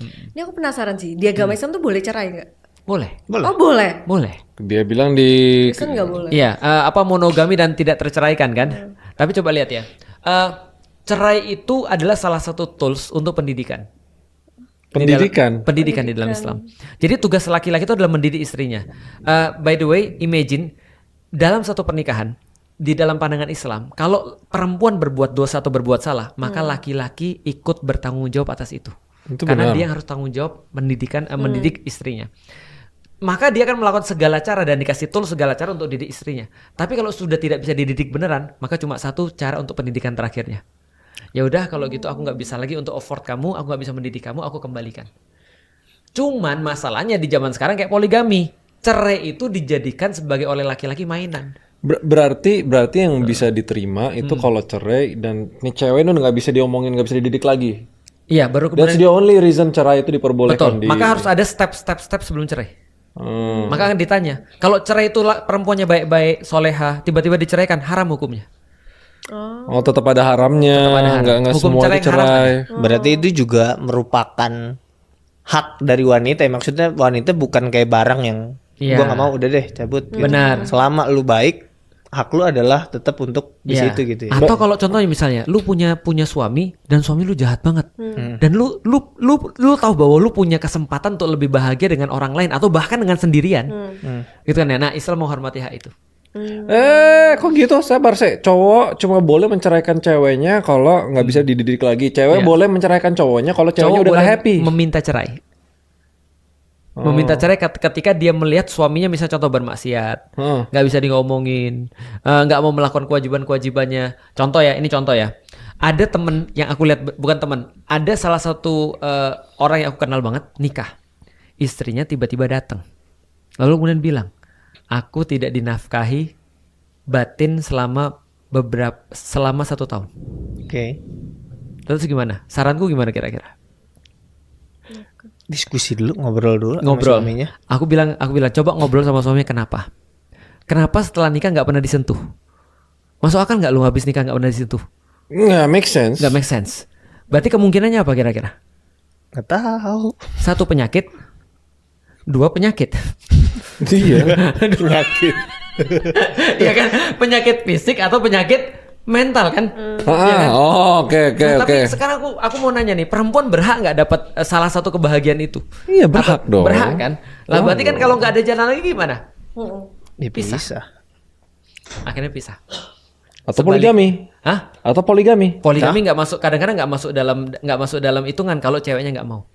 Ini aku penasaran sih, di agama Islam tuh boleh cerai nggak? Boleh. Oh boleh. Boleh. Dia bilang di Kristen nggak boleh. Iya, monogami dan tidak terceraikan kan? Tapi coba lihat ya. Cerai itu adalah salah satu tools untuk pendidikan. Pendidikan di dalam Islam. Jadi tugas laki-laki itu adalah mendidik istrinya. By the way, imagine dalam satu pernikahan di dalam pandangan Islam, kalau perempuan berbuat dosa atau berbuat salah, maka laki-laki ikut bertanggung jawab atas itu. Karena dia harus tanggung jawab mendidik istrinya. Maka dia akan melakukan segala cara dan dikasih tools segala cara untuk didik istrinya. Tapi kalau sudah tidak bisa dididik beneran, maka cuma satu cara untuk pendidikan terakhirnya. Ya udah kalau gitu aku nggak bisa lagi untuk afford kamu, aku nggak bisa mendidik kamu, aku kembalikan. Cuman masalahnya di zaman sekarang kayak poligami, cerai itu dijadikan sebagai oleh laki-laki mainan. Berarti yang bisa diterima itu kalau cerai dan nih cewek itu nggak bisa diomongin, nggak bisa dididik lagi. Iya, baru kemudian. That's the only reason cerai itu diperbolehkan. Betul. Maka harus ada step sebelum cerai. Maka akan ditanya, kalau cerai itu perempuannya baik-baik, soleha, tiba-tiba diceraikan, haram hukumnya. Oh, tetap ada haramnya, nggak Hukum semua cerai itu cerai. Berarti itu juga merupakan hak dari wanita. Maksudnya wanita bukan kayak barang yang gua nggak mau, udah deh cabut. Gitu. Benar. Selama lu baik, hak lu adalah tetap untuk di situ gitu. Atau kalau contohnya misalnya, lu punya suami dan suami lu jahat banget, dan lu tahu bahwa lu punya kesempatan untuk lebih bahagia dengan orang lain atau bahkan dengan sendirian, gitu kan ya. Nah, Islam menghormati hak itu. Kok gitu? Sabar sih. Cowok cuma boleh menceraikan ceweknya kalau nggak bisa dididik lagi. Cewek boleh menceraikan cowoknya kalau ceweknya udah nggak happy. Meminta cerai. Meminta cerai ketika dia melihat suaminya misalnya contoh bermaksiat, nggak bisa ngomongin, nggak mau melakukan kewajibannya. Contoh ya, ini contoh ya. Ada temen yang aku lihat, bukan temen, ada salah satu orang yang aku kenal banget nikah, istrinya tiba-tiba datang, lalu kemudian bilang, aku tidak dinafkahi batin selama 1 tahun. Oke. Terus gimana? Saranku gimana kira-kira? Diskusi dulu, ngobrol dulu Ngobrol. sama suaminya. Aku bilang coba ngobrol sama suaminya kenapa? Kenapa setelah nikah nggak pernah disentuh? Masuk akal nggak lu habis nikah nggak pernah disentuh? Nggak make sense. Nggak make sense. Berarti kemungkinannya apa kira-kira? Nggak tahu. 1 penyakit, 2 penyakit. Iya. Penyakit. Iya kan? Penyakit fisik atau penyakit mental kan? Ya kan? Oke. Tapi sekarang aku mau nanya nih, perempuan berhak nggak dapat salah satu kebahagiaan itu? Iya, berhak dong. Berhak kan? Lah berarti kan kalau nggak ada jalan lagi gimana? Ya, Pisah. bisa. Akhirnya pisah. Atau poligami. Hah? Atau poligami. Poligami nggak masuk, kadang-kadang nggak masuk dalam hitungan kalau ceweknya nggak mau.